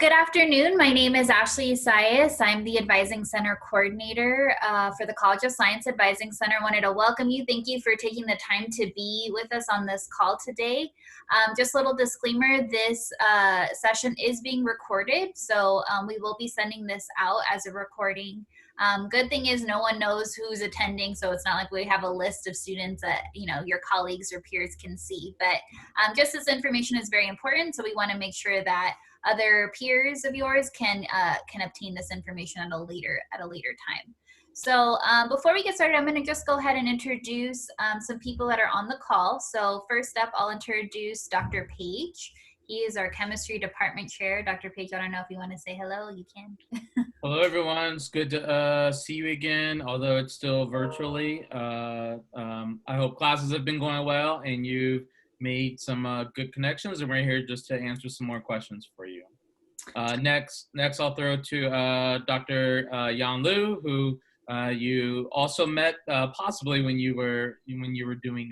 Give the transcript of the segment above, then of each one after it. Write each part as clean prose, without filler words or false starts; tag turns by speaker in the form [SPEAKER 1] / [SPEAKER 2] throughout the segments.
[SPEAKER 1] Good afternoon. My name is Ashley Isaias. I'm the Advising Center Coordinator for the College of Science Advising Center. I wanted to welcome you. Thank you for taking the time to be with us on this call today. Just a little disclaimer, this session is being recorded, so we will be sending this out as a recording. Good thing is no one knows who's attending, so it's not like we have a list of students that your colleagues or peers can see. But just this information is very important, so we want to make sure that other peers of yours can obtain this information at a later time. So before we get started, I'm going to just go ahead and introduce some people that are on the call. So first up, I'll introduce Dr. Page. He is our chemistry department chair. Dr. Page, I don't know if you want to say hello. You can.
[SPEAKER 2] Hello, everyone. It's good to see you again, although it's still virtually. I hope classes have been going well and you've made some good connections, and we're here just to answer some more questions for you. Next I'll throw to Dr. Yan Liu, who you also met possibly when you were doing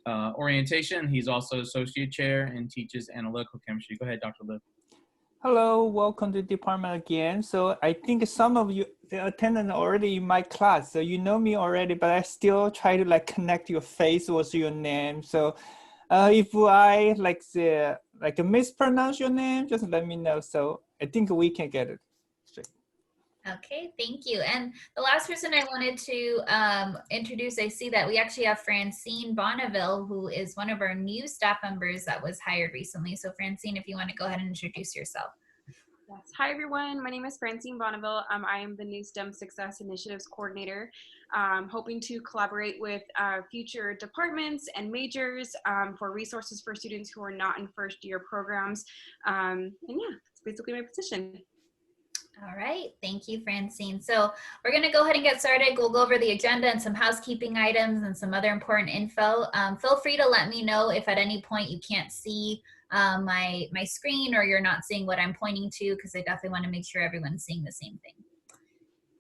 [SPEAKER 2] orientation. He's also associate chair and teaches analytical chemistry. Go ahead, Dr. Liu.
[SPEAKER 3] Hello, welcome to the department again. So I think some of you attended already in my class, so you know me already, but I still try to connect your face with your name. So if I mispronounce your name, just let me know. So I think we can get it straight.
[SPEAKER 1] Okay, thank you. And the last person I wanted to introduce, I see that we actually have Francine Bonneville, who is one of our new staff members that was hired recently. So Francine, if you want to go ahead and introduce yourself.
[SPEAKER 4] Yes. Hi, everyone. My name is Francine Bonneville. I am the new STEM Success Initiatives Coordinator, hoping to collaborate with future departments and majors for resources for students who are not in first-year programs. And yeah, that's basically my position.
[SPEAKER 1] All right, thank you, Francine. So we're going to go ahead and get started. We'll go over the agenda and some housekeeping items and some other important info. Feel free to let me know if at any point you can't see my screen or you're not seeing what I'm pointing to, because I definitely want to make sure everyone's seeing the same thing.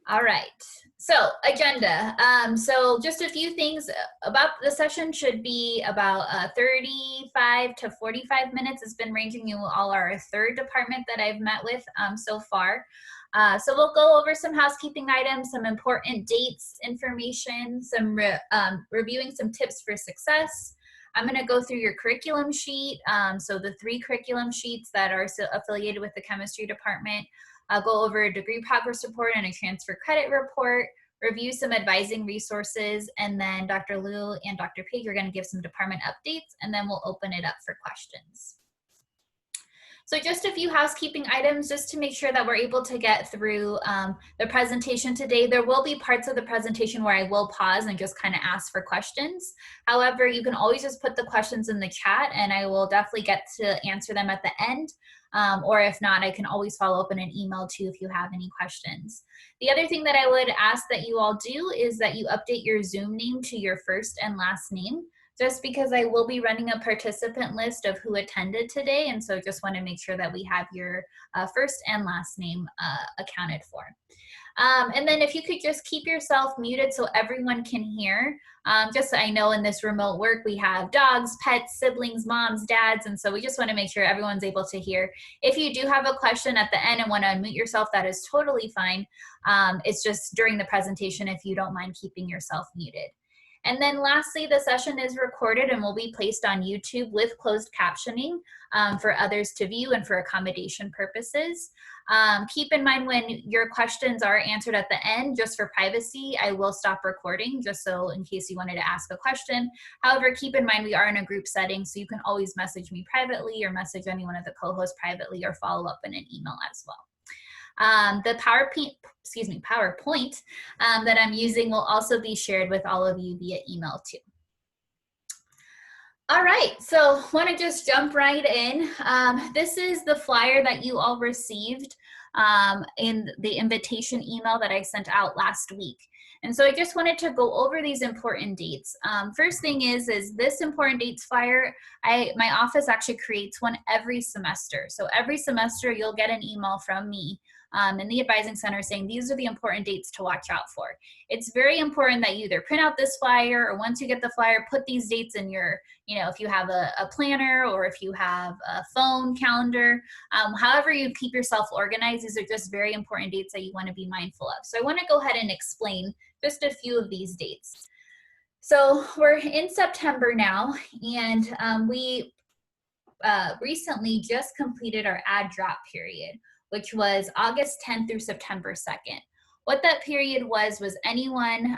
[SPEAKER 1] All right, so agenda. So just a few things about the session. Should be about 35 to 45 minutes. It's been ranging. You all are a third department that I've met with so far. So we'll go over some housekeeping items, some important dates, information, some reviewing some tips for success. I'm going to go through your curriculum sheet. So the 3 curriculum sheets that are affiliated with the chemistry department. I'll go over a degree progress report and a transfer credit report, review some advising resources, and then Dr. Liu and Dr. Page are going to give some department updates, and then we'll open it up for questions. So just a few housekeeping items just to make sure that we're able to get through the presentation today. There will be parts of the presentation where I will pause and just kind of ask for questions. However, you can always just put the questions in the chat and I will definitely get to answer them at the end. Or if not, I can always follow up in an email too if you have any questions. The other thing that I would ask that you all do is that you update your Zoom name to your first and last name, just because I will be running a participant list of who attended today, and so just want to make sure that we have your first and last name accounted for. And then if you could just keep yourself muted so everyone can hear. Just so I know in this remote work, we have dogs, pets, siblings, moms, dads, and so we just want to make sure everyone's able to hear. If you do have a question at the end and want to unmute yourself, that is totally fine. It's just during the presentation, if you don't mind keeping yourself muted. And then lastly, the session is recorded and will be placed on YouTube with closed captioning for others to view and for accommodation purposes. Keep in mind when your questions are answered at the end, just for privacy, I will stop recording just so in case you wanted to ask a question. However, keep in mind we are in a group setting, so you can always message me privately or message any one of the co-hosts privately or follow up in an email as well. The PowerPoint that I'm using will also be shared with all of you via email too. All right, so want to just jump right in. This is the flyer that you all received in the invitation email that I sent out last week. And so I just wanted to go over these important dates. First thing is this important dates flyer, my office actually creates one every semester. So every semester you'll get an email from me in the Advising Center saying these are the important dates to watch out for. It's very important that you either print out this flyer or once you get the flyer, put these dates in your, if you have a planner or if you have a phone calendar, however you keep yourself organized, these are just very important dates that you want to be mindful of. So I want to go ahead and explain just a few of these dates. So we're in September now, and we recently just completed our add drop period, which was August 10th through September 2nd. What that period was anyone,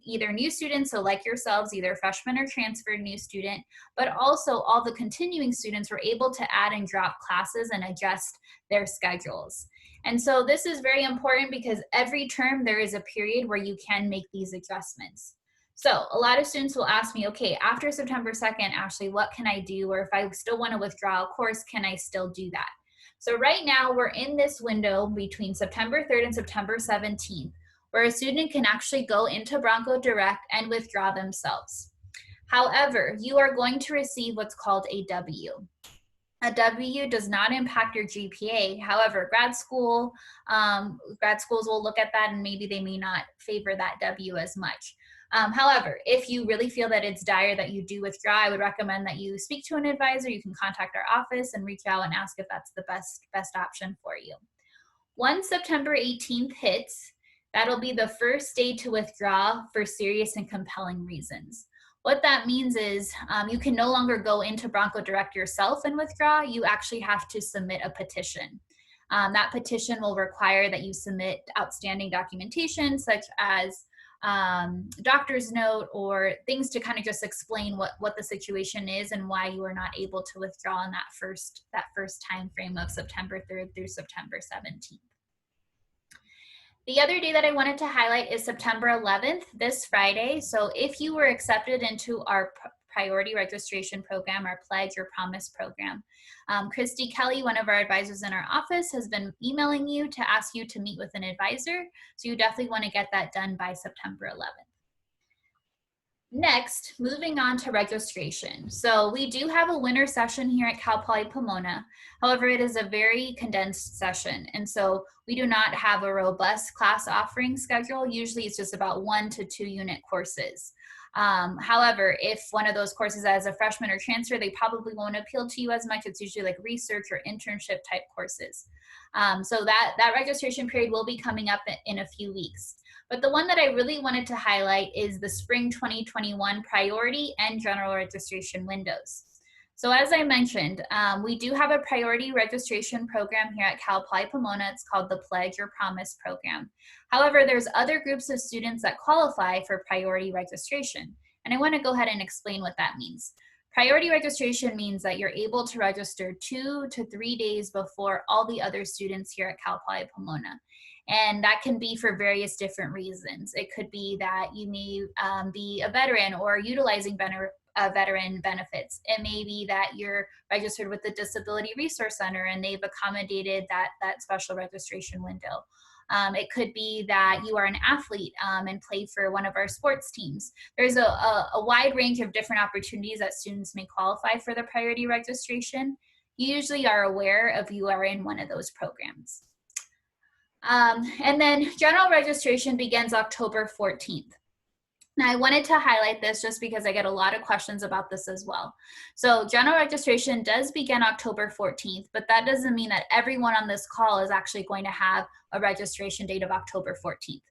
[SPEAKER 1] either new students, so like yourselves, either freshman or transferred new student, but also all the continuing students were able to add and drop classes and adjust their schedules. And so this is very important because every term there is a period where you can make these adjustments. So a lot of students will ask me, okay, after September 2nd, Ashley, what can I do? Or if I still want to withdraw a course, can I still do that? So right now we're in this window between September 3rd and September 17th, where a student can actually go into Bronco Direct and withdraw themselves. However, you are going to receive what's called a W. A W does not impact your GPA. However, grad schools will look at that and maybe they may not favor that W as much. However, if you really feel that it's dire that you do withdraw, I would recommend that you speak to an advisor. You can contact our office and reach out and ask if that's the best option for you. Once September 18th hits, that'll be the first day to withdraw for serious and compelling reasons. What that means is you can no longer go into Bronco Direct yourself and withdraw. You actually have to submit a petition. That petition will require that you submit outstanding documentation such as doctor's note or things to kind of just explain what the situation is and why you are not able to withdraw in that first time frame of September 3rd through September 17th. The other day that I wanted to highlight is September 11th, this Friday. So if you were accepted into our priority registration program, our Pledge or Promise program, Christy Kelly, one of our advisors in our office, has been emailing you to ask you to meet with an advisor. So you definitely want to get that done by September 11th. Next, moving on to registration. So we do have a winter session here at Cal Poly Pomona. However, it is a very condensed session. And so we do not have a robust class offering schedule. Usually it's just about 1 to 2 unit courses. However, if one of those courses as a freshman or transfer, they probably won't appeal to you as much. It's usually like research or internship type courses. So that registration period will be coming up in a few weeks. But the one that I really wanted to highlight is the spring 2021 priority and general registration windows. So as I mentioned, we do have a priority registration program here at Cal Poly Pomona. It's called the Pledge or Promise program. However, there's other groups of students that qualify for priority registration. And I want to go ahead and explain what that means. Priority registration means that you're able to register 2 to 3 days before all the other students here at Cal Poly Pomona. And that can be for various different reasons. It could be that you may be a veteran or utilizing veteran benefits. It may be that you're registered with the Disability Resource Center and they've accommodated that special registration window. It could be that you are an athlete and play for one of our sports teams. There's a wide range of different opportunities that students may qualify for the priority registration. You usually are aware if you are in one of those programs. And then general registration begins October 14th. Now I wanted to highlight this just because I get a lot of questions about this as well. So general registration does begin October 14th, but that doesn't mean that everyone on this call is actually going to have a registration date of October 14th.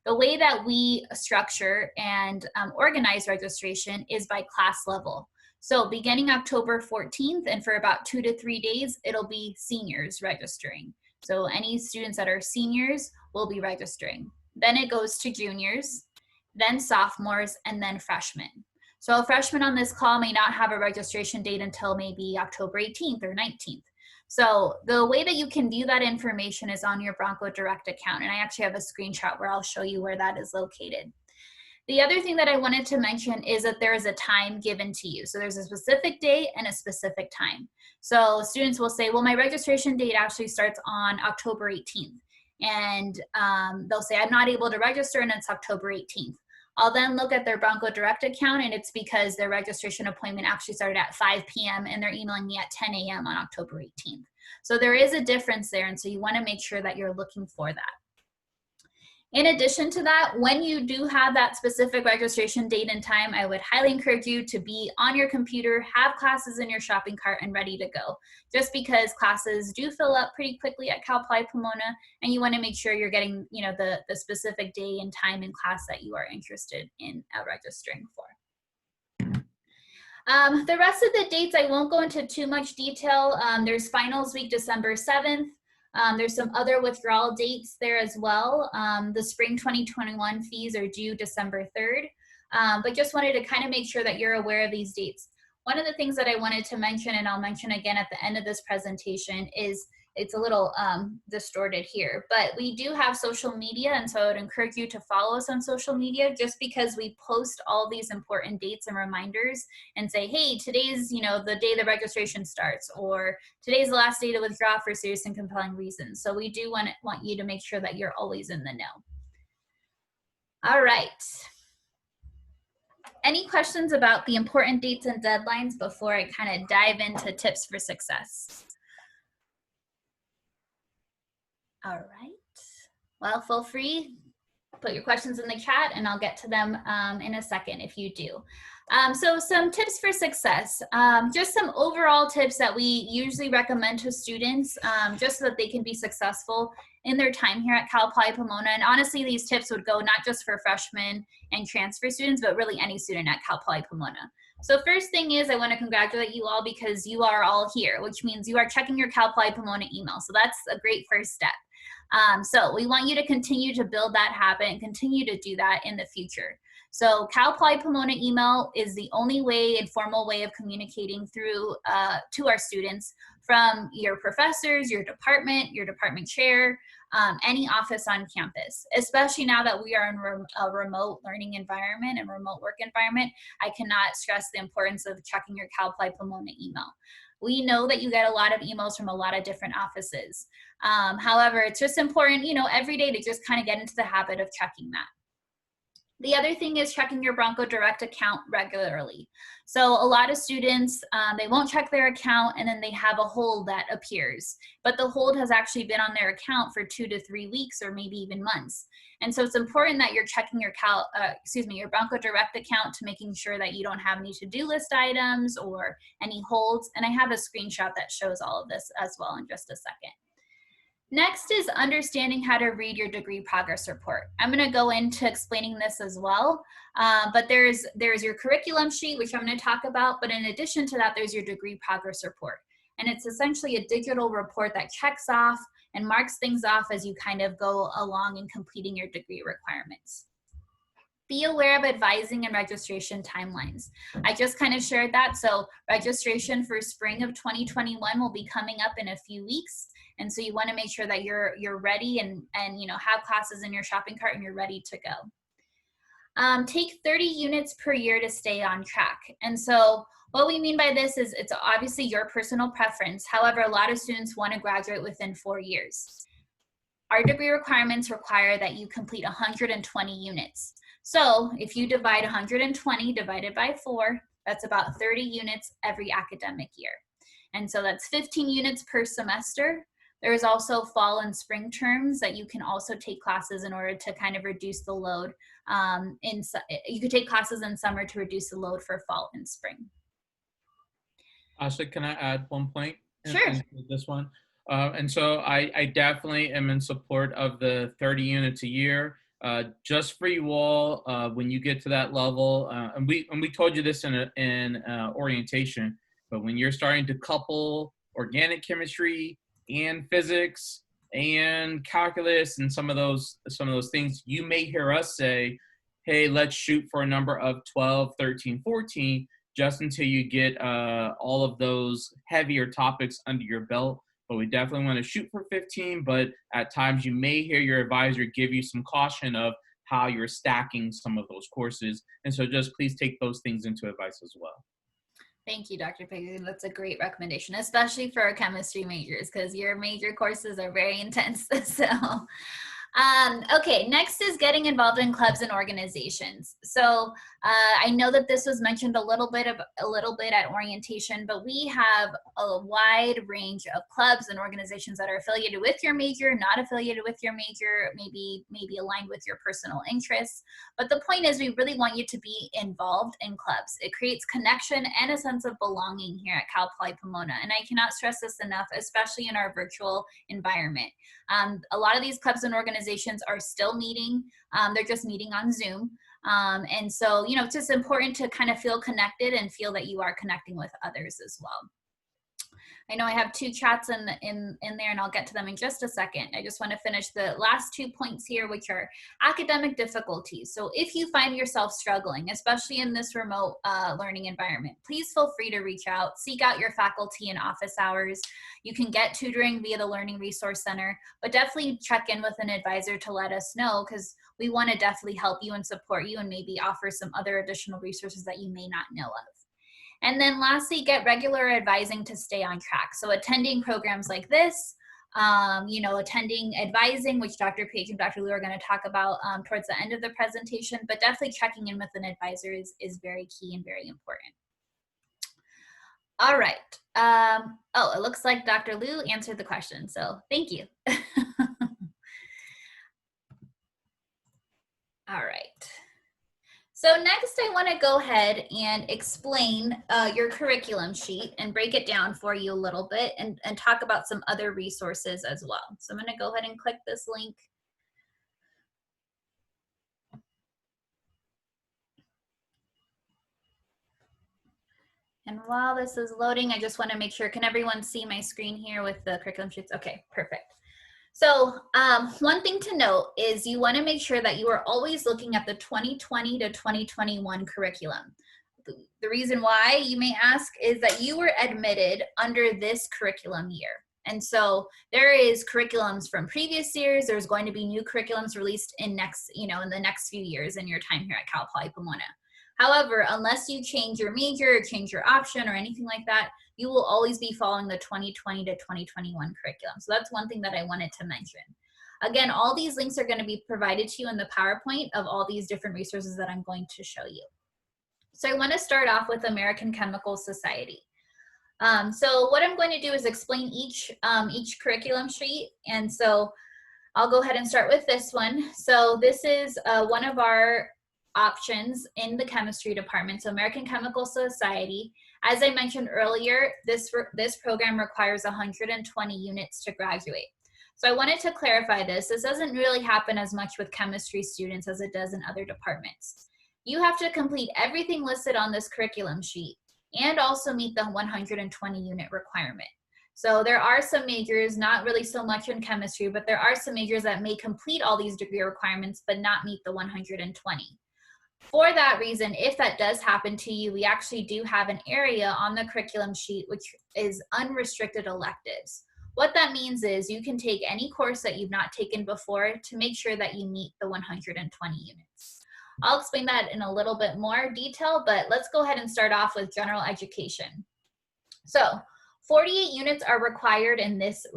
[SPEAKER 1] The way that we structure and organize registration is by class level. So beginning October 14th and for about 2 to 3 days, it'll be seniors registering. So any students that are seniors will be registering. Then it goes to juniors, then sophomores, and then freshmen. So a freshman on this call may not have a registration date until maybe October 18th or 19th. So the way that you can view that information is on your Bronco Direct account. And I actually have a screenshot where I'll show you where that is located. The other thing that I wanted to mention is that there is a time given to you. So there's a specific date and a specific time. So students will say, well, my registration date actually starts on October 18th. And they'll say, I'm not able to register and it's October 18th. I'll then look at their Bronco Direct account and it's because their registration appointment actually started at 5 p.m. and they're emailing me at 10 a.m. on October 18th. So there is a difference there, and so you want to make sure that you're looking for that. In addition to that, when you do have that specific registration date and time, I would highly encourage you to be on your computer, have classes in your shopping cart and ready to go. Just because classes do fill up pretty quickly at Cal Poly Pomona, and you want to make sure you're getting, you know, the specific day and time in class that you are interested in registering for. The rest of the dates, I won't go into too much detail. There's finals week, December 7th. There's some other withdrawal dates there as well. The spring 2021 fees are due December 3rd, but just wanted to kind of make sure that you're aware of these dates. One of the things that I wanted to mention, and I'll mention again at the end of this presentation, is it's a little distorted here, but we do have social media, and so I would encourage you to follow us on social media, just because we post all these important dates and reminders and say, hey, today's, you know, the day the registration starts, or today's the last day to withdraw for serious and compelling reasons. So we do want you to make sure that you're always in the know. All right. Any questions about the important dates and deadlines before I kind of dive into tips for success? All right. Well, feel free, put your questions in the chat and I'll get to them in a second if you do. So some tips for success, just some overall tips that we usually recommend to students just so that they can be successful in their time here at Cal Poly Pomona. And honestly, these tips would go not just for freshmen and transfer students, but really any student at Cal Poly Pomona. So first thing is, I want to congratulate you all because you are all here, which means you are checking your Cal Poly Pomona email. So that's a great first step. So we want you to continue to build that habit and continue to do that in the future. So Cal Poly Pomona email is the only way, informal way of communicating through to our students from your professors, your department chair, any office on campus. Especially now that we are in a remote learning environment and remote work environment, I cannot stress the importance of checking your Cal Poly Pomona email. We know that you get a lot of emails from a lot of different offices. However, it's just important, you know, every day to just kind of get into the habit of checking that. The other thing is checking your Bronco Direct account regularly. So a lot of students, they won't check their account and then they have a hold that appears. But the hold has actually been on their account for 2 to 3 weeks or maybe even months. And so it's important that you're checking your your Bronco Direct account to making sure that you don't have any to-do list items or any holds. And I have a screenshot that shows all of this as well in just a second. Next is understanding how to read your degree progress report. I'm going to go into explaining this as well, but there's your curriculum sheet, which I'm going to talk about, but in addition to that, there's your degree progress report. And it's essentially a digital report that checks off and marks things off as you kind of go along in completing your degree requirements. Be aware of advising and registration timelines. I just kind of shared that. So registration for spring of 2021 will be coming up in a few weeks. And so you want to make sure that you're ready and you know, have classes in your shopping cart and you're ready to go. Take 30 units per year to stay on track. And so what we mean by this is it's obviously your personal preference. However, a lot of students want to graduate within 4 years. Our degree requirements require that you complete 120 units. So if you divide 120 divided by 4, that's about 30 units every academic year. And so that's 15 units per semester. There is also fall and spring terms that you can also take classes in order to kind of reduce the load. You could take classes in summer to reduce the load for fall and spring.
[SPEAKER 2] Ashley, can I add one point?
[SPEAKER 1] Sure.
[SPEAKER 2] In this one? And so I definitely am in support of the 30 units a year. Just for you all, when you get to that level, and we told you this in orientation, but when you're starting to couple organic chemistry and physics and calculus and some of those things, you may hear us say, hey, let's shoot for a number of 12, 13, 14, just until you get all of those heavier topics under your belt. But we definitely want to shoot for 15, but at times you may hear your advisor give you some caution of how you're stacking some of those courses. And so just please take those things into advice as well.
[SPEAKER 1] Thank you, Dr. Peggy. That's a great recommendation, especially for our chemistry majors, because your major courses are very intense. So, Okay, next is getting involved in clubs and organizations. So I know that this was mentioned a little bit at orientation, but we have a wide range of clubs and organizations that are affiliated with your major, not affiliated with your major, maybe aligned with your personal interests. But the point is, we really want you to be involved in clubs. It creates connection and a sense of belonging here at Cal Poly Pomona, and I cannot stress this enough, especially in our virtual environment. A lot of these clubs and organizations are still meeting. They're just meeting on Zoom. And so, you know, it's just important to kind of feel connected and feel that you are connecting with others as well. I know I have two chats in there, and I'll get to them in just a second. I just want to finish the last 2 points here, which are academic difficulties. So if you find yourself struggling, especially in this remote learning environment, please feel free to reach out, seek out your faculty in office hours. You can get tutoring via the Learning Resource Center, but definitely check in with an advisor to let us know, because we want to definitely help you and support you and maybe offer some other additional resources that you may not know of. And then lastly, get regular advising to stay on track. So attending programs like this, you know, attending advising, which Dr. Page and Dr. Liu are going to talk about towards the end of the presentation, but definitely checking in with an advisor is very key and very important. All right. Oh, it looks like Dr. Liu answered the question, so thank you. All right. So next I want to go ahead and explain your curriculum sheet and break it down for you a little bit and talk about some other resources as well. So I'm going to go ahead and click this link. And while this is loading, I just want to make sure, can everyone see my screen here with the curriculum sheets? Okay, perfect. So one thing to note is you want to make sure that you are always looking at the 2020 to 2021 curriculum. The reason why, you may ask, is that you were admitted under this curriculum year. And so there is curriculums from previous years. There's going to be new curriculums released in the next few years in your time here at Cal Poly Pomona. However, unless you change your major or change your option or anything like that, you will always be following the 2020 to 2021 curriculum. So that's one thing that I wanted to mention. Again, all these links are going to be provided to you in the PowerPoint of all these different resources that I'm going to show you. So I want to start off with American Chemical Society. So what I'm going to do is explain each curriculum sheet. And so I'll go ahead and start with this one. So this is one of our options in the chemistry department. So American Chemical Society, as I mentioned earlier, this program requires 120 units to graduate. So I wanted to clarify this. This doesn't really happen as much with chemistry students as it does in other departments. You have to complete everything listed on this curriculum sheet and also meet the 120 unit requirement. So there are some majors, not really so much in chemistry, but there are some majors that may complete all these degree requirements but not meet the 120. For that reason, if that does happen to you, we actually do have an area on the curriculum sheet which is unrestricted electives. What that means is you can take any course that you've not taken before to make sure that you meet the 120 units. I'll explain that in a little bit more detail, but let's go ahead and start off with general education. So 48 units are required in this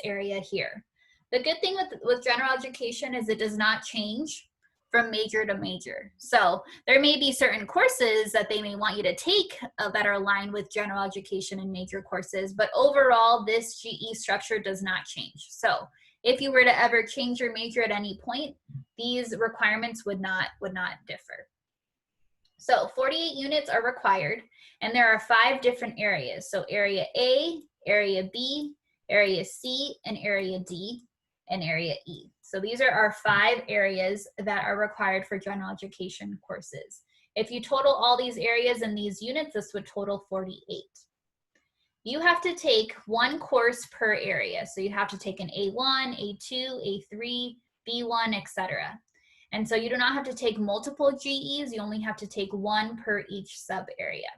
[SPEAKER 1] area here. The good thing with general education is it does not change from major to major. So there may be certain courses that they may want you to take that are aligned with general education and major courses, but overall this GE structure does not change. So if you were to ever change your major at any point, these requirements would not differ. So 48 units are required, and there are 5 different areas. So area A, area B, area C, and area D, and area E. So these are our 5 areas that are required for general education courses. If you total all these areas and these units, this would total 48. You have to take 1 course per area. So you have to take an A1, A2, A3, B1, etc. And so you do not have to take multiple GEs, you only have to take 1 per each sub area.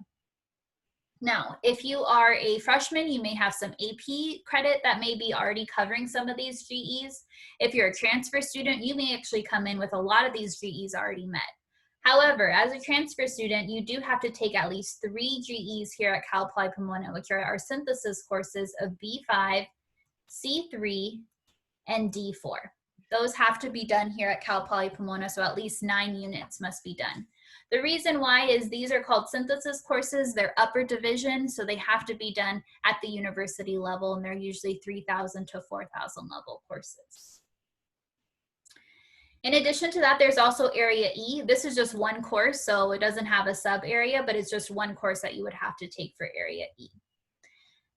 [SPEAKER 1] Now, if you are a freshman, you may have some AP credit that may be already covering some of these GEs. If you're a transfer student, you may actually come in with a lot of these GEs already met. However, as a transfer student, you do have to take at least 3 GEs here at Cal Poly Pomona, which are our synthesis courses of B5, C3, and D4. those have to be done here at Cal Poly Pomona, so at least 9 units must be done. The reason why is these are called synthesis courses. They're upper division, so they have to be done at the university level, and they're usually 3,000 to 4,000 level courses. In addition to that, there's also Area E. This is just one course, so it doesn't have a sub area, but it's just one course that you would have to take for Area E.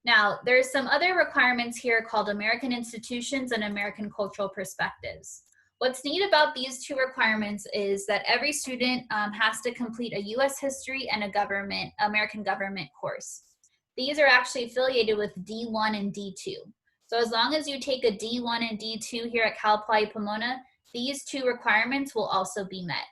[SPEAKER 1] Now, there's some other requirements here called American Institutions and American Cultural Perspectives. What's neat about these two requirements is that every student has to complete a U.S. history and a American government course. These are actually affiliated with D1 and D2. So as long as you take a D1 and D2 here at Cal Poly Pomona, these two requirements will also be met.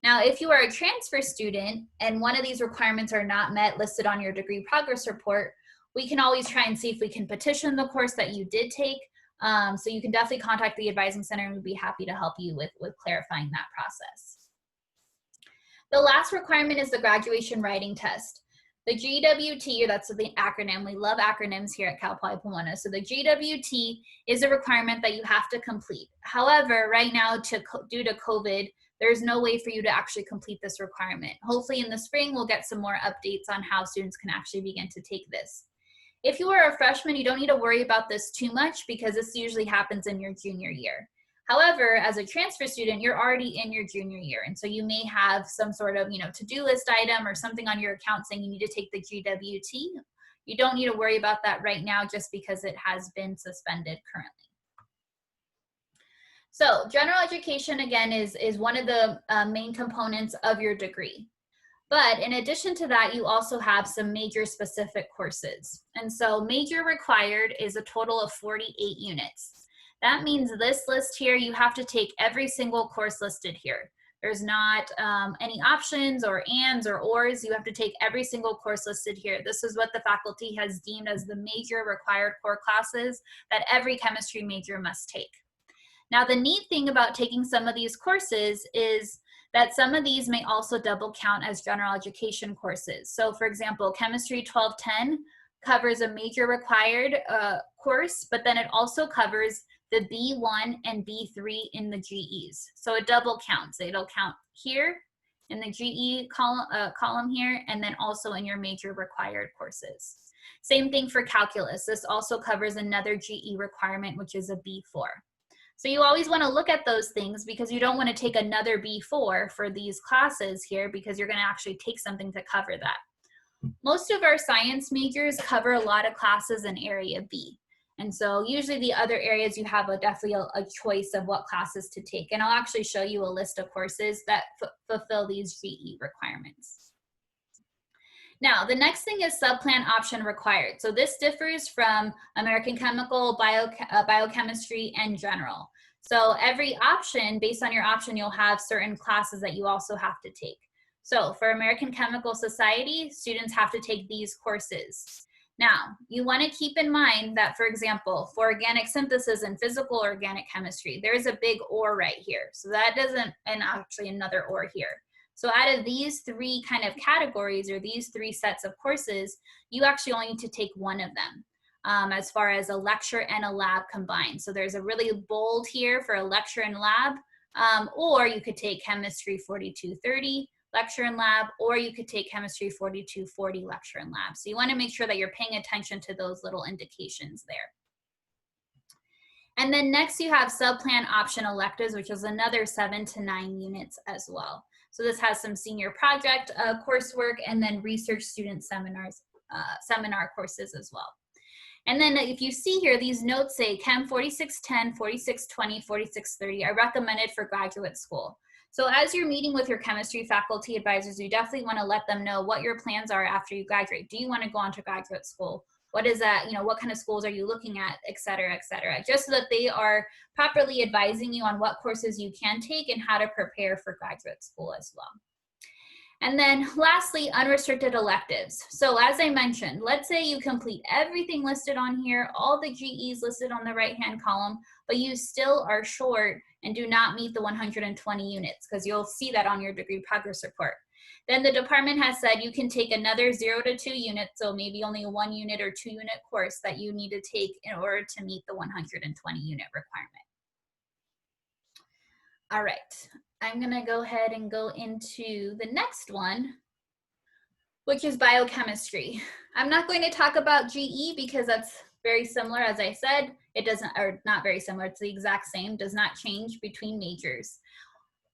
[SPEAKER 1] Now, if you are a transfer student and one of these requirements are not met listed on your degree progress report, we can always try and see if we can petition the course that you did take. So you can definitely contact the advising center and we'd be happy to help you with clarifying that process. The last requirement is the graduation writing test. The GWT, that's the acronym, we love acronyms here at Cal Poly Pomona. So the GWT is a requirement that you have to complete. However, right now, due to COVID, there's no way for you to actually complete this requirement. Hopefully in the spring, we'll get some more updates on how students can actually begin to take this. If you are a freshman, you don't need to worry about this too much because this usually happens in your junior year. However, as a transfer student, you're already in your junior year. And so you may have some sort of, to-do list item or something on your account saying you need to take the GWT. You don't need to worry about that right now just because it has been suspended currently. So general education, again, is one of the main components of your degree. But in addition to that, you also have some major specific courses. And so major required is a total of 48 units. That means this list here, you have to take every single course listed here. There's not any options or ands or ors. You have to take every single course listed here. This is what the faculty has deemed as the major required core classes that every chemistry major must take. Now, the neat thing about taking some of these courses is that some of these may also double count as general education courses. So for example, Chemistry 1210 covers a major required course, but then it also covers the B1 and B3 in the GEs. So it double counts. It'll count here in the GE column here, and then also in your major required courses. Same thing for calculus. This also covers another GE requirement, which is a B4. So you always want to look at those things because you don't want to take another B4 for these classes here because you're going to actually take something to cover that. Most of our science majors cover a lot of classes in Area B. And so usually the other areas you have definitely a choice of what classes to take. And I'll actually show you a list of courses that fulfill these GE requirements. Now, the next thing is subplan option required. So this differs from American Chemical, Biochemistry, and General. So every option, based on your option, you'll have certain classes that you also have to take. So for American Chemical Society, students have to take these courses. Now, you want to keep in mind that, for example, for organic synthesis and physical organic chemistry, there is a big OR right here. So that doesn't, and actually another OR here. So out of these three kind of categories or these three sets of courses, you actually only need to take one of them as far as a lecture and a lab combined. So there's a really bold here for a lecture and lab, or you could take Chemistry 4230, lecture and lab, or you could take Chemistry 4240, lecture and lab. So you want to make sure that you're paying attention to those little indications there. And then next you have subplan option electives, which is another 7 to 9 units as well. So this has some senior project coursework and then research student seminars, seminar courses as well. And then if you see here, these notes say Chem 4610, 4620, 4630 are recommended for graduate school. So as you're meeting with your chemistry faculty advisors, you definitely want to let them know what your plans are after you graduate. Do you want to go on to graduate school? What is that, what kind of schools are you looking at, et cetera, just so that they are properly advising you on what courses you can take and how to prepare for graduate school as well. And then lastly, unrestricted electives. So as I mentioned, let's say you complete everything listed on here, all the GEs listed on the right-hand column, but you still are short and do not meet the 120 units, because you'll see that on your degree progress report. Then the department has said you can take another 0 to 2 units, so maybe only a 1 unit or 2 unit course that you need to take in order to meet the 120 unit requirement. All right, I'm gonna go ahead and go into the next one, which is biochemistry. I'm not going to talk about GE because that's very similar. As I said, it doesn't, or not very similar, it's the exact same, does not change between majors.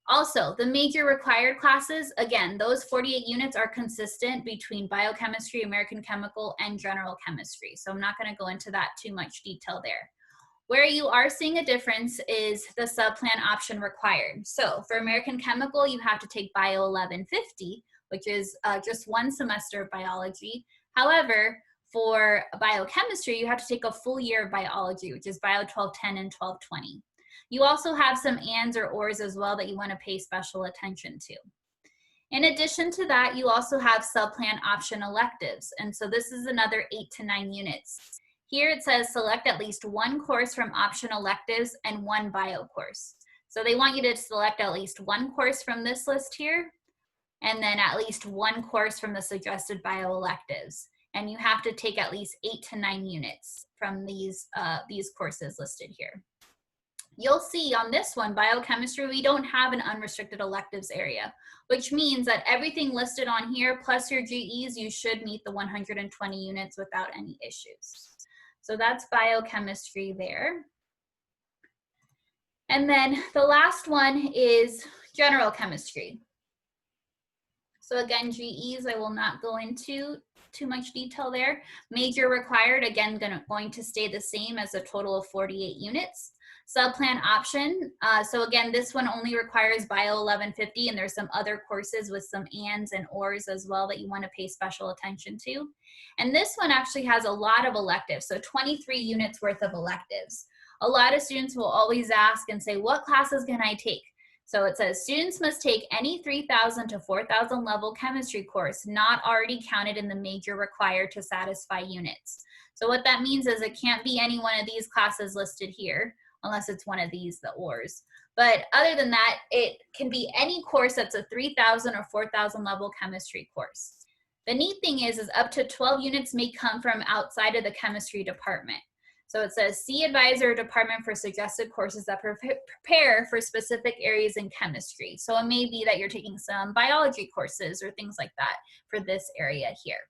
[SPEAKER 1] Also, the major required classes, again, those 48 units are consistent between biochemistry, American chemical, and general chemistry. So I'm not going to go into that too much detail there. Where you are seeing a difference is the subplan option required. So for American chemical, you have to take Bio 1150, which is just one semester of biology. However, for biochemistry, you have to take a full year of biology, which is Bio 1210 and 1220. You also have some ands or ors as well that you want to pay special attention to. In addition to that, you also have subplan option electives. And so this is another 8 to 9 units. Here it says select at least one course from option electives and one bio course. So they want you to select at least one course from this list here, and then at least one course from the suggested bio electives. And you have to take at least 8 to 9 units from these courses listed here. You'll see on this one, biochemistry, we don't have an unrestricted electives area, which means that everything listed on here plus your GEs, you should meet the 120 units without any issues. So that's biochemistry there. And then the last one is general chemistry. So again, GEs, I will not go into too much detail there. Major required, again, going to stay the same as a total of 48 units. Subplan option, so again, this one only requires Bio 1150, and there's some other courses with some ands and ors as well that you want to pay special attention to. And this one actually has a lot of electives, so 23 units worth of electives. A lot of students will always ask and say, what classes can I take? So it says students must take any 3,000 to 4,000 level chemistry course not already counted in the major required to satisfy units. So what that means is it can't be any one of these classes listed here, unless it's one of these, the ORs. But other than that, it can be any course that's a 3,000 or 4,000 level chemistry course. The neat thing is up to 12 units may come from outside of the chemistry department. So it says, see advisor or department for suggested courses that prepare for specific areas in chemistry. So it may be that you're taking some biology courses or things like that for this area here.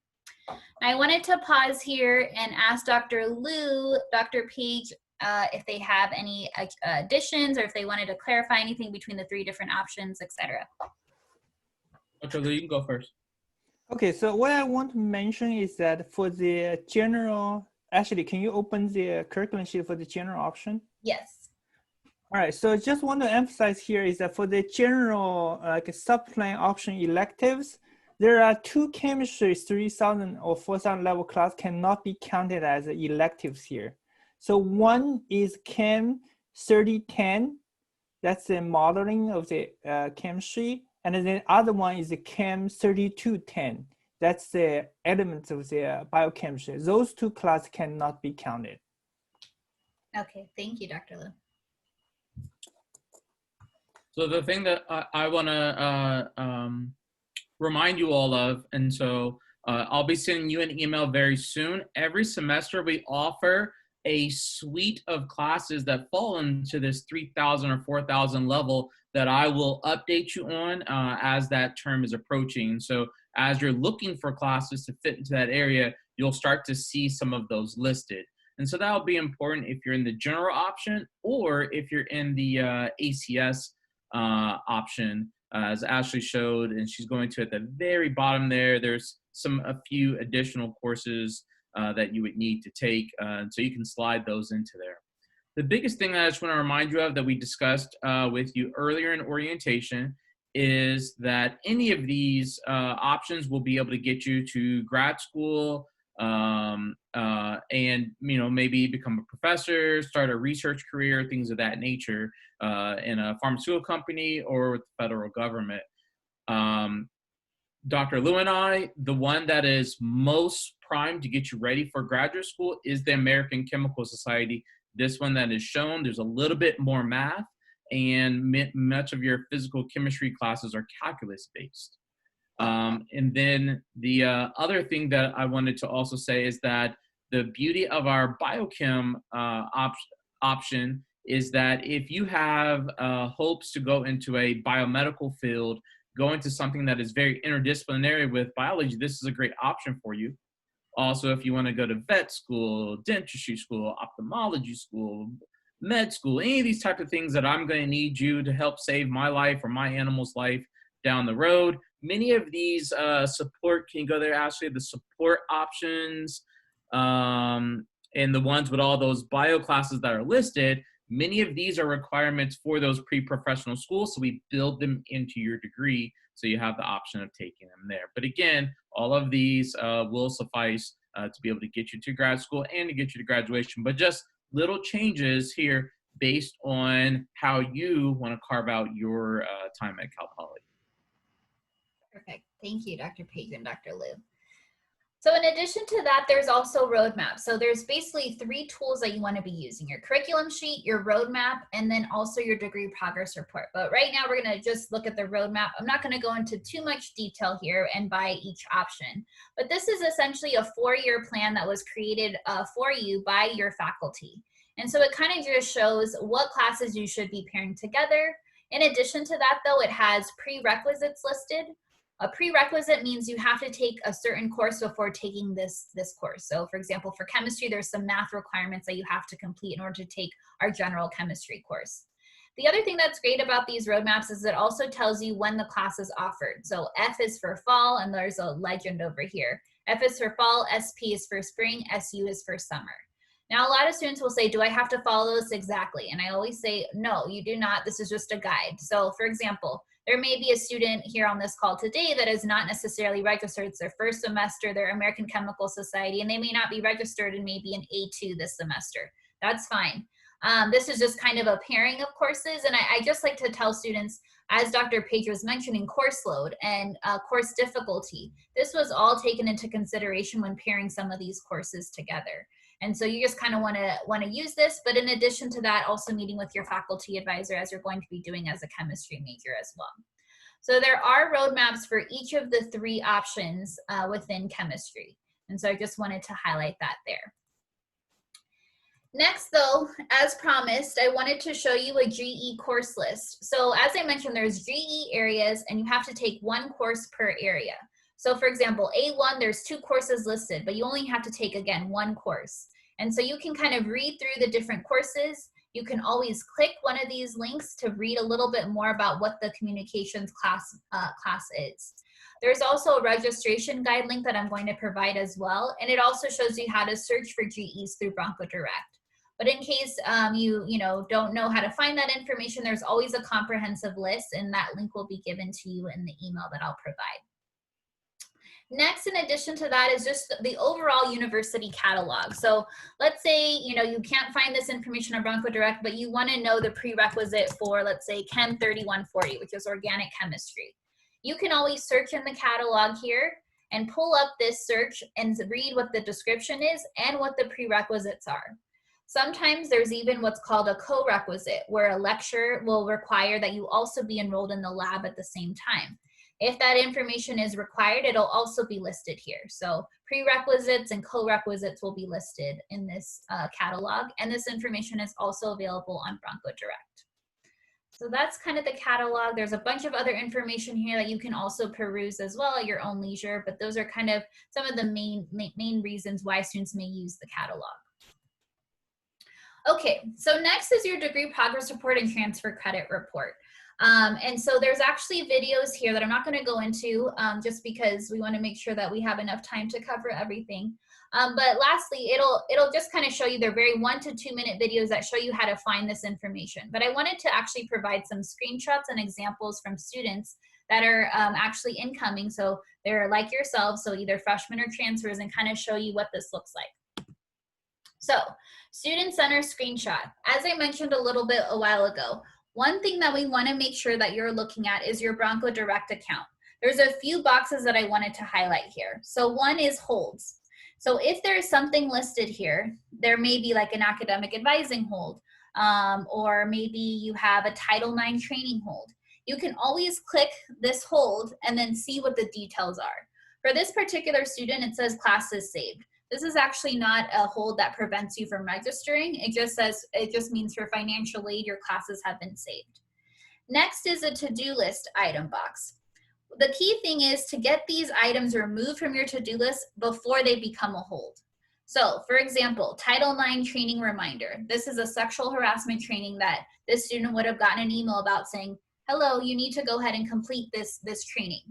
[SPEAKER 1] I wanted to pause here and ask Dr. Liu, Dr. Page, if they have any additions or if they wanted to clarify anything between the 3 different options, etc.
[SPEAKER 2] Dr. Liu, you can go first.
[SPEAKER 3] Okay, so what I want to mention is that for the general, actually, can you open the curriculum sheet for the general option?
[SPEAKER 1] Yes.
[SPEAKER 3] All right, so just want to emphasize here is that for the general subplan option electives, there are 2 chemistry 3,000 or 4,000 level class cannot be counted as electives here. So one is Chem 3010, that's the modeling of the chemistry. And then the other one is the Chem 3210. That's the elements of the biochemistry. Those 2 classes cannot be counted.
[SPEAKER 1] Okay, thank you, Dr. Liu.
[SPEAKER 2] So the thing that I want to remind you all of, and so I'll be sending you an email very soon. Every semester we offer a suite of classes that fall into this 3,000 or 4,000 level that I will update you on as that term is approaching. So as you're looking for classes to fit into that area, you'll start to see some of those listed. And so that'll be important if you're in the general option or if you're in the ACS option, as Ashley showed, and she's going to at the very bottom there, there's a few additional courses that you would need to take, so you can slide those into there. The biggest thing that I just want to remind you of that we discussed with you earlier in orientation is that any of these options will be able to get you to grad school and maybe become a professor, start a research career, things of that nature in a pharmaceutical company or with the federal government. Dr. Liu and I, the one that is most primed to get you ready for graduate school is the American Chemical Society. This one that is shown, there's a little bit more math, and much of your physical chemistry classes are calculus based. And then the other thing that I wanted to also say is that the beauty of our biochem option is that if you have hopes to go into a biomedical field, go into something that is very interdisciplinary with biology, this is a great option for you. Also, if you want to go to vet school, dentistry school, ophthalmology school, med school, any of these type of things that I'm going to need you to help save my life or my animal's life down the road, many of these support can go there. Actually, the support options and the ones with all those bio classes that are listed, many of these are requirements for those pre-professional schools. So we build them into your degree so you have the option of taking them there. But again, all of these will suffice to be able to get you to grad school and to get you to graduation. But just little changes here based on how you want to carve out your time at Cal Poly.
[SPEAKER 1] Perfect. Thank you, Dr. Page and Dr. Liu. So in addition to that, there's also roadmaps. So there's basically 3 tools that you want to be using: your curriculum sheet, your roadmap, and then also your degree progress report. But right now we're going to just look at the roadmap. I'm not going to go into too much detail here and by each option, but this is essentially a 4-year plan that was created for you by your faculty. And so it kind of just shows what classes you should be pairing together. In addition to that, though, it has prerequisites listed. A prerequisite means you have to take a certain course before taking this course. So for example, for chemistry, there's some math requirements that you have to complete in order to take our general chemistry course. The other thing that's great about these roadmaps is it also tells you when the class is offered. So F is for fall, and there's a legend over here. F is for fall, SP is for spring, SU is for summer. Now, a lot of students will say, do I have to follow this exactly? And I always say, no, you do not. This is just a guide. So for example, there may be a student here on this call today that is not necessarily registered. It's their first semester, they're American Chemical Society, and they may not be registered in maybe an A2 this semester. That's fine. This is just kind of a pairing of courses. And I just like to tell students, as Dr. Page was mentioning, course load and course difficulty. This was all taken into consideration when pairing some of these courses together. And so you just kind of want to use this, but in addition to that, also meeting with your faculty advisor as you're going to be doing as a chemistry major as well. So there are roadmaps for each of the 3 options within chemistry. And so I just wanted to highlight that there. Next though, as promised, I wanted to show you a GE course list. So as I mentioned, there's GE areas and you have to take 1 course per area. So for example, A1, there's 2 courses listed, but you only have to take, again, 1 course. And so you can kind of read through the different courses. You can always click one of these links to read a little bit more about what the communications class is. There's also a registration guide link that I'm going to provide as well. And it also shows you how to search for GEs through Bronco Direct. But in case you don't know how to find that information, there's always a comprehensive list, and that link will be given to you in the email that I'll provide. Next, in addition to that, is just the overall university catalog. So let's say, you can't find this information on Bronco Direct, but you want to know the prerequisite for, let's say, Chem 3140, which is organic chemistry. You can always search in the catalog here and pull up this search and read what the description is and what the prerequisites are. Sometimes there's even what's called a co-requisite, where a lecture will require that you also be enrolled in the lab at the same time. If that information is required, it'll also be listed here. So prerequisites and co-requisites will be listed in this catalog, and this information is also available on Bronco Direct. So that's kind of the catalog. There's a bunch of other information here that you can also peruse as well at your own leisure, but those are kind of some of the main reasons why students may use the catalog. Okay, so next is your degree progress report and transfer credit report. And so there's actually videos here that I'm not going to go into just because we want to make sure that we have enough time to cover everything. But lastly, it'll just kind of show you, they're very 1 to 2 minute videos that show you how to find this information. But I wanted to actually provide some screenshots and examples from students that are actually incoming. So they're like yourselves, so either freshmen or transfers, and kind of show you what this looks like. So student center screenshot. As I mentioned a little bit a while ago, one thing that we want to make sure that you're looking at is your Bronco Direct account. There's a few boxes that I wanted to highlight here. So one is holds. So if there's something listed here, there may be like an academic advising hold, or maybe you have a Title IX training hold. You can always click this hold and then see what the details are. For this particular student, it says classes saved. This is actually not a hold that prevents you from registering. It just means for financial aid, your classes have been saved. Next is a to-do list item box. The key thing is to get these items removed from your to-do list before they become a hold. So, for example, Title IX training reminder. This is a sexual harassment training that this student would have gotten an email about saying, hello, you need to go ahead and complete this training.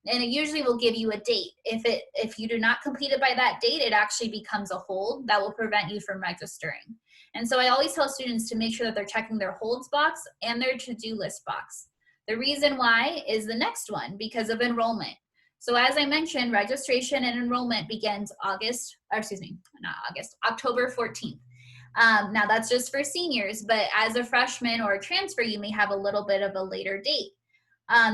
[SPEAKER 1] And it usually will give you a date. If you do not complete it by that date, it actually becomes a hold that will prevent you from registering. And so I always tell students to make sure that they're checking their holds box and their to-do list box. The reason why is the next one, because of enrollment. So as I mentioned, registration and enrollment begins October 14th. Now that's just for seniors, but as a freshman or a transfer, you may have a little bit of a later date.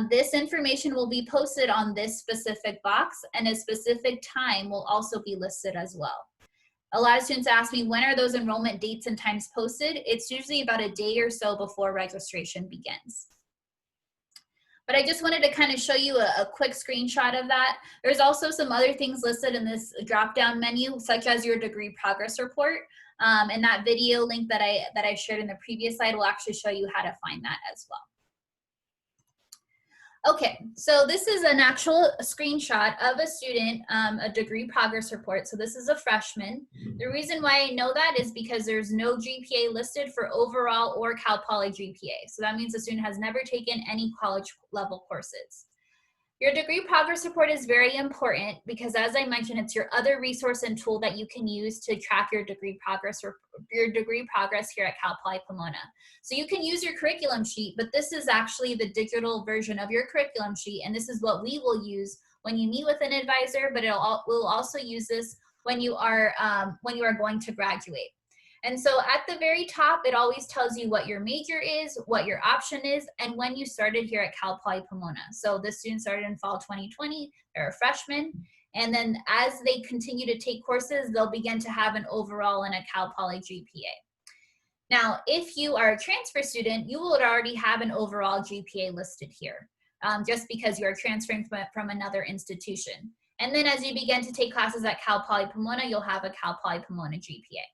[SPEAKER 1] This information will be posted on this specific box, and a specific time will also be listed as well. A lot of students ask me, when are those enrollment dates and times posted? It's usually about a day or so before registration begins. But I just wanted to kind of show you a quick screenshot of that. There's also some other things listed in this drop-down menu, such as your degree progress report. And that video link that I shared in the previous slide will actually show you how to find that as well. Okay, so this is an actual screenshot of a student, a degree progress report. So this is a freshman. The reason why I know that is because there's no GPA listed for overall or Cal Poly GPA. So that means the student has never taken any college level courses. Your degree progress report is very important because, as I mentioned, it's your other resource and tool that you can use to track your degree progress here at Cal Poly Pomona. So you can use your curriculum sheet, but this is actually the digital version of your curriculum sheet, and this is what we will use when you meet with an advisor. But we'll also use this when you are going to graduate. And so at the very top, it always tells you what your major is, what your option is, and when you started here at Cal Poly Pomona. So this student started in fall 2020, they're a freshman, and then as they continue to take courses, they'll begin to have an overall and a Cal Poly GPA. Now, if you are a transfer student, you will already have an overall GPA listed here, just because you are transferring from another institution. And then as you begin to take classes at Cal Poly Pomona, you'll have a Cal Poly Pomona GPA.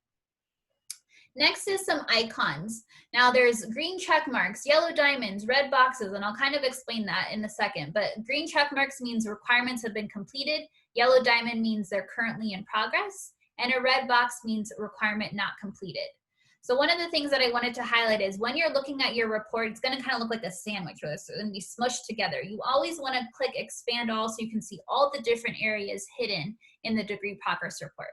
[SPEAKER 1] Next is some icons. Now there's green check marks, yellow diamonds, red boxes, and I'll kind of explain that in a second. But green check marks means requirements have been completed. Yellow diamond means they're currently in progress. And a red box means requirement not completed. So one of the things that I wanted to highlight is when you're looking at your report, it's going to kind of look like a sandwich, or it's going to be smushed together. You always want to click expand all so you can see all the different areas hidden in the degree progress report.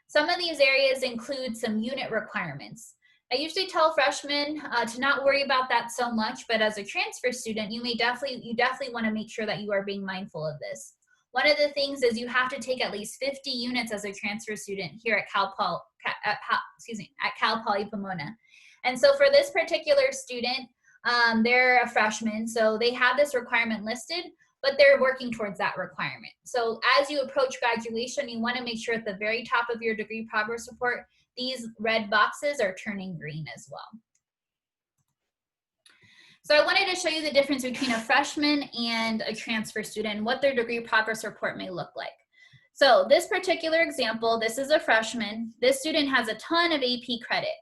[SPEAKER 1] Some of these areas include some unit requirements. I usually tell freshmen to not worry about that so much, but as a transfer student, you definitely want to make sure that you are being mindful of this. One of the things is you have to take at least 50 units as a transfer student here at Cal Poly Pomona. And so for this particular student, they're a freshman, so they have this requirement listed, but they're working towards that requirement. So as you approach graduation, you want to make sure at the very top of your degree progress report, these red boxes are turning green as well. So I wanted to show you the difference between a freshman and a transfer student and what their degree progress report may look like. So this particular example, this is a freshman. This student has a ton of AP credit.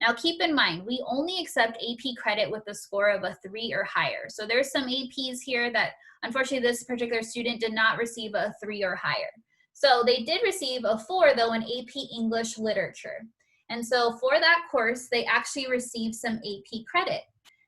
[SPEAKER 1] Now keep in mind, we only accept AP credit with a score of a 3 or higher. So there's some APs here that unfortunately this particular student did not receive a 3 or higher. So they did receive a 4 though in AP English Literature. And so for that course, they actually received some AP credit.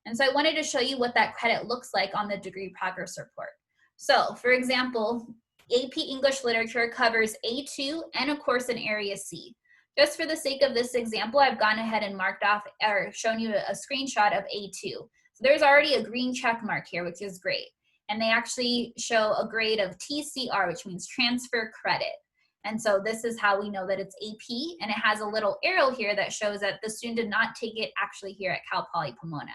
[SPEAKER 1] And so I wanted to show you what that credit looks like on the degree progress report. So for example, AP English Literature covers A2 and a course in Area C. Just for the sake of this example, I've gone ahead and marked off or shown you a screenshot of A2. So there's already a green check mark here, which is great. And they actually show a grade of TCR, which means transfer credit. And so this is how we know that it's AP, and it has a little arrow here that shows that the student did not take it actually here at Cal Poly Pomona.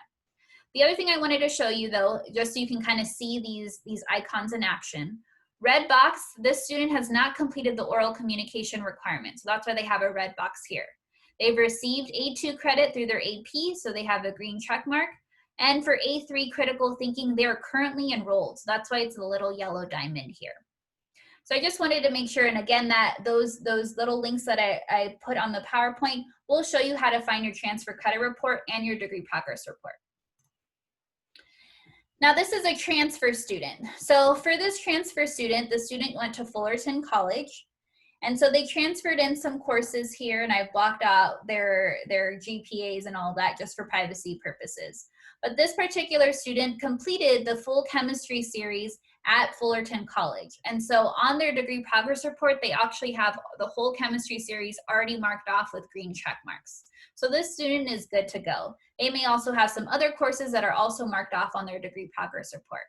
[SPEAKER 1] The other thing I wanted to show you though, just so you can kind of see these icons in action. Red box, this student has not completed the oral communication requirement. So that's why they have a red box here. They've received A2 credit through their AP, so they have a green check mark. And for A3 critical thinking, they're currently enrolled. So that's why it's a little yellow diamond here. So I just wanted to make sure, and again, that those little links that I put on the PowerPoint will show you how to find your transfer credit report and your degree progress report. Now this is a transfer student. So for this transfer student, the student went to Fullerton College. And so they transferred in some courses here, and I've blocked out their GPAs and all that just for privacy purposes. But this particular student completed the full chemistry series at Fullerton College. And so on their degree progress report, they actually have the whole chemistry series already marked off with green check marks. So this student is good to go. They may also have some other courses that are also marked off on their degree progress report.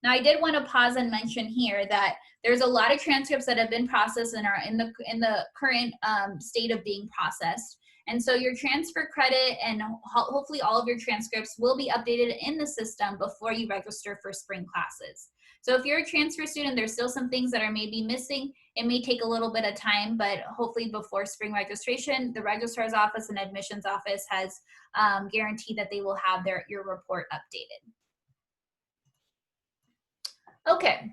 [SPEAKER 1] Now, I did want to pause and mention here that there's a lot of transcripts that have been processed and are in the current state of being processed. And so your transfer credit and hopefully all of your transcripts will be updated in the system before you register for spring classes. So if you're a transfer student, there's still some things that are maybe missing. It may take a little bit of time, but hopefully before spring registration, the registrar's office and admissions office has guaranteed that they will have your report updated. Okay,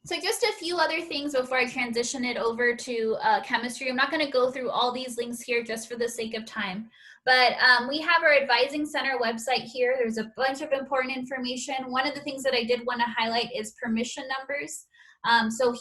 [SPEAKER 1] so just a few other things before I transition it over to chemistry. I'm not going to go through all these links here just for the sake of time, but we have our Advising Center website here. There's a bunch of important information. One of the things that I did want to highlight is permission numbers. So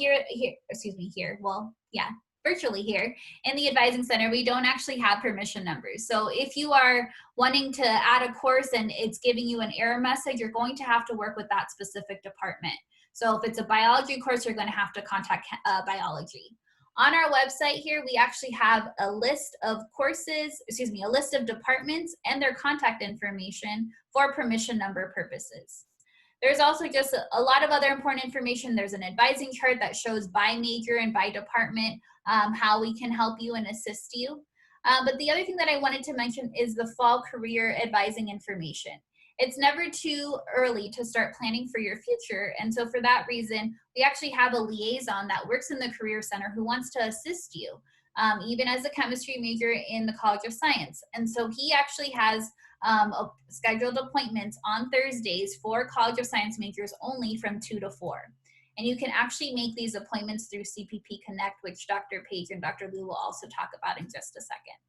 [SPEAKER 1] virtually here in the Advising Center, we don't actually have permission numbers. So if you are wanting to add a course and it's giving you an error message, you're going to have to work with that specific department. So if it's a biology course, you're going to have to contact biology. On our website here, we actually have a list of courses, a list of departments and their contact information for permission number purposes. There's also just a lot of other important information. There's an advising chart that shows by major and by department how we can help you and assist you. But the other thing that I wanted to mention is the fall career advising information. It's never too early to start planning for your future. And so for that reason, we actually have a liaison that works in the Career Center who wants to assist you, even as a chemistry major in the College of Science. And so he actually has scheduled appointments on Thursdays for College of Science majors only from 2 to 4. And you can actually make these appointments through CPP Connect, which Dr. Page and Dr. Liu will also talk about in just a second.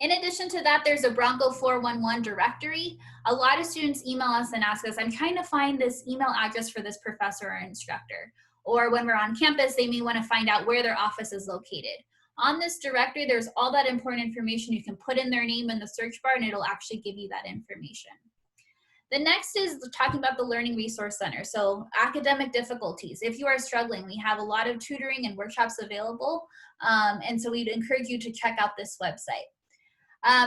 [SPEAKER 1] In addition to that, there's a Bronco 411 directory. A lot of students email us and ask us, I'm trying to find this email address for this professor or instructor. Or when we're on campus, they may want to find out where their office is located. On this directory, there's all that important information. You can put in their name in the search bar and it'll actually give you that information. The next is talking about the Learning Resource Center. So academic difficulties. If you are struggling, we have a lot of tutoring and workshops available. And so we'd encourage you to check out this website.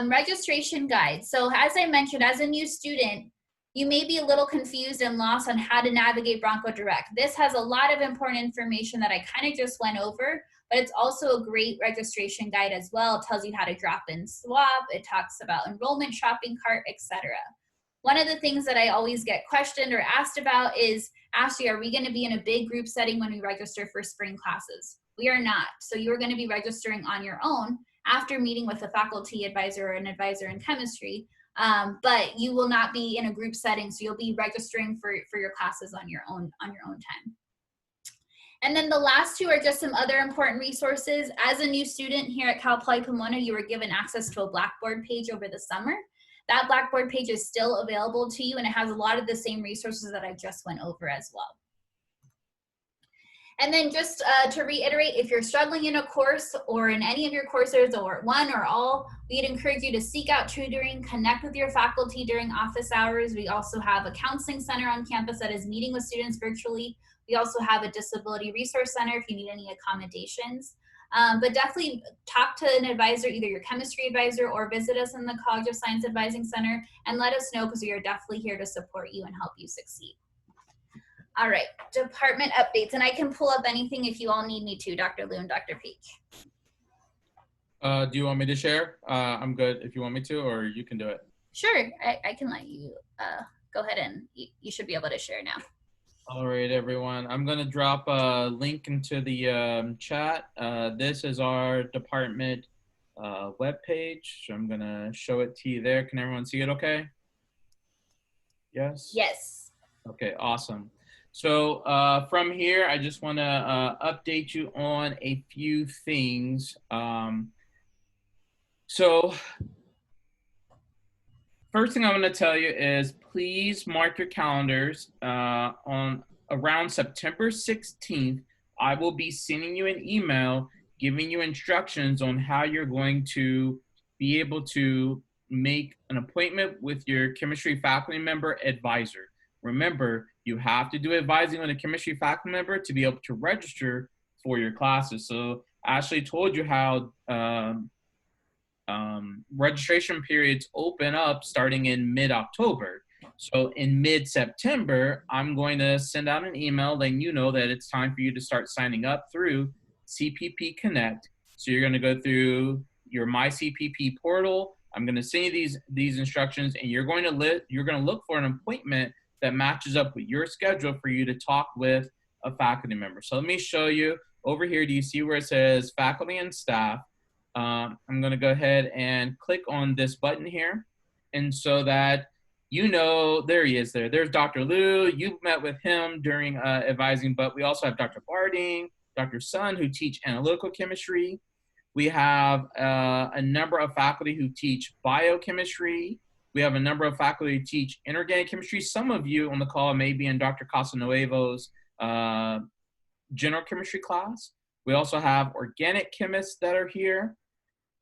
[SPEAKER 1] Registration guide. So as I mentioned, as a new student, you may be a little confused and lost on how to navigate Bronco Direct. This has a lot of important information that I kind of just went over, but it's also a great registration guide as well. It tells you how to drop in swap. It talks about enrollment, shopping cart, etc. One of the things that I always get questioned or asked about is, Ashley, are we going to be in a big group setting when we register for spring classes? We are not. So you're going to be registering on your own after meeting with a faculty advisor or an advisor in chemistry, but you will not be in a group setting, so you'll be registering for your classes on your own time. And then the last two are just some other important resources. As a new student here at Cal Poly Pomona, you were given access to a Blackboard page over the summer. That Blackboard page is still available to you, and it has a lot of the same resources that I just went over as well. And then just to reiterate, if you're struggling in a course or in any of your courses or one or all, we'd encourage you to seek out tutoring, connect with your faculty during office hours. We also have a counseling center on campus that is meeting with students virtually. We also have a disability resource center if you need any accommodations. But definitely talk to an advisor, either your chemistry advisor or visit us in the College of Science Advising Center and let us know, because we are definitely here to support you and help you succeed. All right, department updates, and I can pull up anything if you all need me to, Dr. Liu and Dr. Page.
[SPEAKER 2] Do you want me to share? I'm good if you want me to, or you can do it.
[SPEAKER 1] Sure, I can let you go ahead, and you should be able to share now.
[SPEAKER 2] All right, everyone. I'm going to drop a link into the chat. This is our department webpage, so I'm going to show it to you there. Can everyone see it okay? Yes?
[SPEAKER 1] Yes.
[SPEAKER 2] Okay, awesome. So from here, I just want to update you on a few things. So first thing I'm going to tell you is please mark your calendars on around September 16th. I will be sending you an email giving you instructions on how you're going to be able to make an appointment with your chemistry faculty member advisor. Remember, you have to do advising on a chemistry faculty member to be able to register for your classes. So Ashley told you how registration periods open up starting in mid-October. So in mid-September, I'm going to send out an email letting you know that it's time for you to start signing up through CPP Connect. So you're going to go through your My CPP portal. I'm going to send you these instructions, and you're going to look for an appointment that matches up with your schedule for you to talk with a faculty member. So let me show you over here. Do you see where it says faculty and staff? I'm going to go ahead and click on this button here. And so that you know, there he is there. There's Dr. Liu. You've met with him during advising, but we also have Dr. Barding, Dr. Sun, who teach analytical chemistry. We have a number of faculty who teach biochemistry. We have a number of faculty who teach inorganic chemistry. Some of you on the call may be in Dr. Casanuevo's general chemistry class. We also have organic chemists that are here.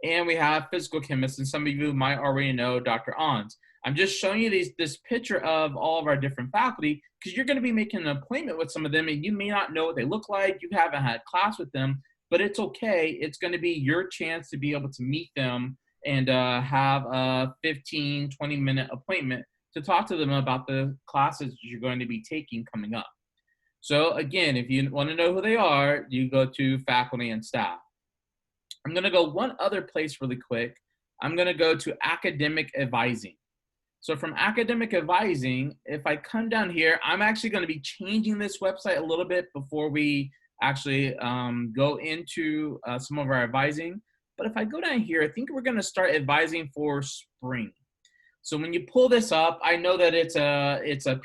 [SPEAKER 2] And we have physical chemists, and some of you might already know Dr. Ons. I'm just showing you this picture of all of our different faculty because you're going to be making an appointment with some of them, and you may not know what they look like. You haven't had class with them, but it's okay. It's going to be your chance to be able to meet them and have a 15, 20-minute appointment to talk to them about the classes you're going to be taking coming up. So again, if you want to know who they are, you go to faculty and staff. I'm going to go one other place really quick. I'm going to go to academic advising. So from academic advising, if I come down here, I'm actually going to be changing this website a little bit before we actually go into some of our advising. But if I go down here, I think we're going to start advising for spring. So when you pull this up, I know that it's a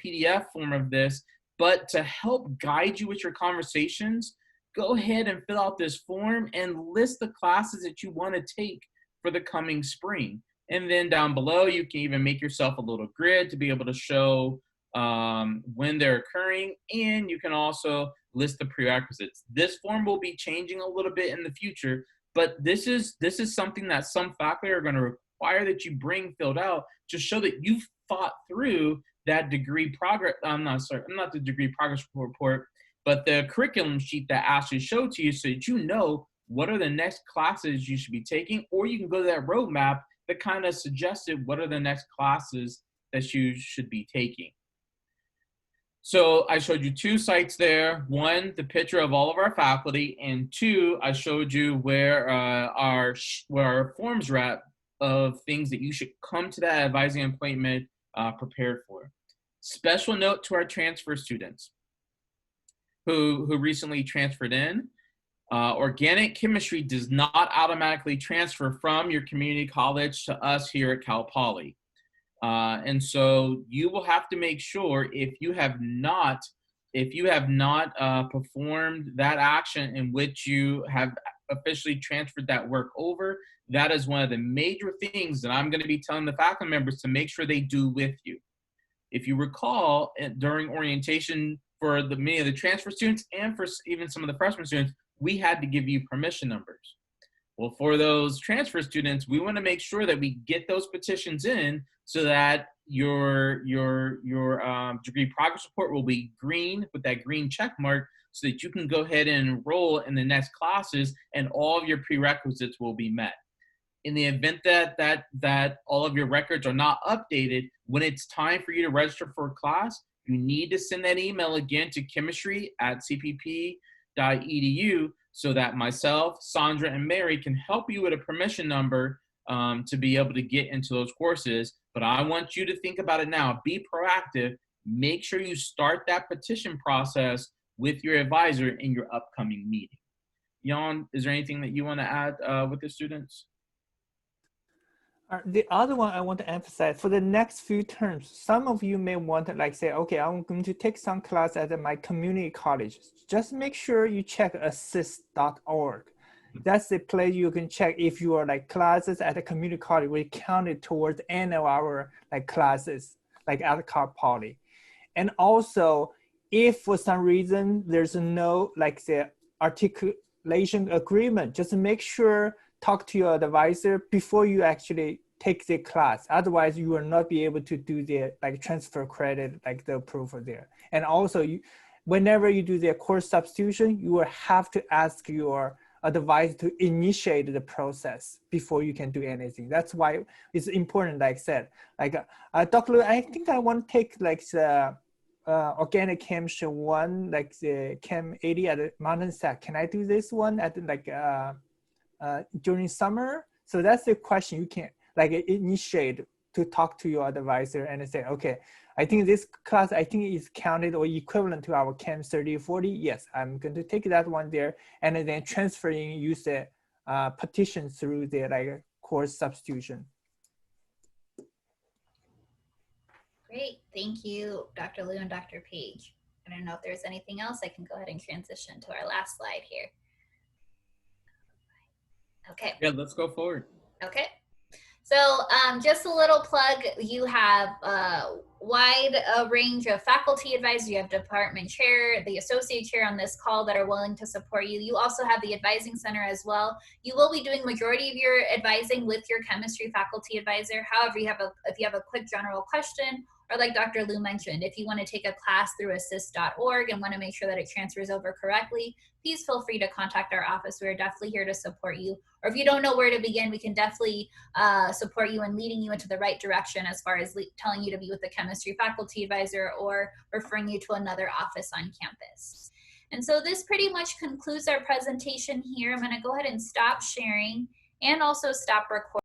[SPEAKER 2] PDF form of this, but to help guide you with your conversations, go ahead and fill out this form and list the classes that you want to take for the coming spring. And then down below, you can even make yourself a little grid to be able to show when they're occurring. And you can also list the prerequisites. This form will be changing a little bit in the future, but this is something that some faculty are going to require that you bring filled out to show that you've thought through that degree progress. I'm not the degree progress report, but the curriculum sheet that Ashley showed to you so that you know what are the next classes you should be taking, or you can go to that roadmap that kind of suggested what are the next classes that you should be taking. So I showed you two sites there. One, the picture of all of our faculty, and two, I showed you where our forms are at of things that you should come to that advising appointment prepared for. Special note to our transfer students who recently transferred in. Organic chemistry does not automatically transfer from your community college to us here at Cal Poly. And so you will have to make sure if you have not performed that action in which you have officially transferred that work over, that is one of the major things that I'm going to be telling the faculty members to make sure they do with you. If you recall, during orientation for many of the transfer students and for even some of the freshman students, we had to give you permission numbers. Well, for those transfer students, we want to make sure that we get those petitions in so that your degree progress report will be green with that green check mark so that you can go ahead and enroll in the next classes and all of your prerequisites will be met. In the event that all of your records are not updated, when it's time for you to register for a class, you need to send that email again to chemistry@cpp.edu so that myself, Sandra, and Mary can help you with a permission number to be able to get into those courses. But I want you to think about it now. Be proactive. Make sure you start that petition process with your advisor in your upcoming meeting. Jan, is there anything that you want to add with the students?
[SPEAKER 3] The other one I want to emphasize for the next few terms, some of you may want to like say, okay, I'm going to take some class at my community college. Just make sure you check assist.org. That's the place you can check if your like classes at a community college will count it towards the end of our like classes, like at Cal Poly. And also, if for some reason there's no like the articulation agreement, just make sure talk to your advisor before you actually take the class. Otherwise, you will not be able to do the like transfer credit, like the approval there. And also, whenever you do the course substitution, you will have to ask your advisor to initiate the process before you can do anything. That's why it's important, like I said. Like, Dr. Liu, I think I want to take like the organic chemistry one, like the Chem 80 at Mountain Stack. Can I do this one at like during summer? So that's the question you can like initiate to talk to your advisor and say, okay, I think this class, I think is counted or equivalent to our Chem 30 or 40. Yes, I'm going to take that one there and then transferring, use the petition through the like course substitution.
[SPEAKER 1] Great, thank you, Dr. Liu and Dr. Page. I don't know if there's anything else. I can go ahead and transition to our last slide here. Okay.
[SPEAKER 2] Yeah, let's go forward.
[SPEAKER 1] Okay. So just a little plug, you have a wide range of faculty advisors. You have department chair, the associate chair on this call that are willing to support you. You also have the advising center as well. You will be doing majority of your advising with your chemistry faculty advisor. However, if you have a quick general question, or like Dr. Liu mentioned, if you want to take a class through assist.org and want to make sure that it transfers over correctly, please feel free to contact our office. We're definitely here to support you. Or if you don't know where to begin, we can definitely support you in leading you into the right direction as far as telling you to be with the chemistry faculty advisor or referring you to another office on campus. And so this pretty much concludes our presentation here. I'm going to go ahead and stop sharing and also stop recording.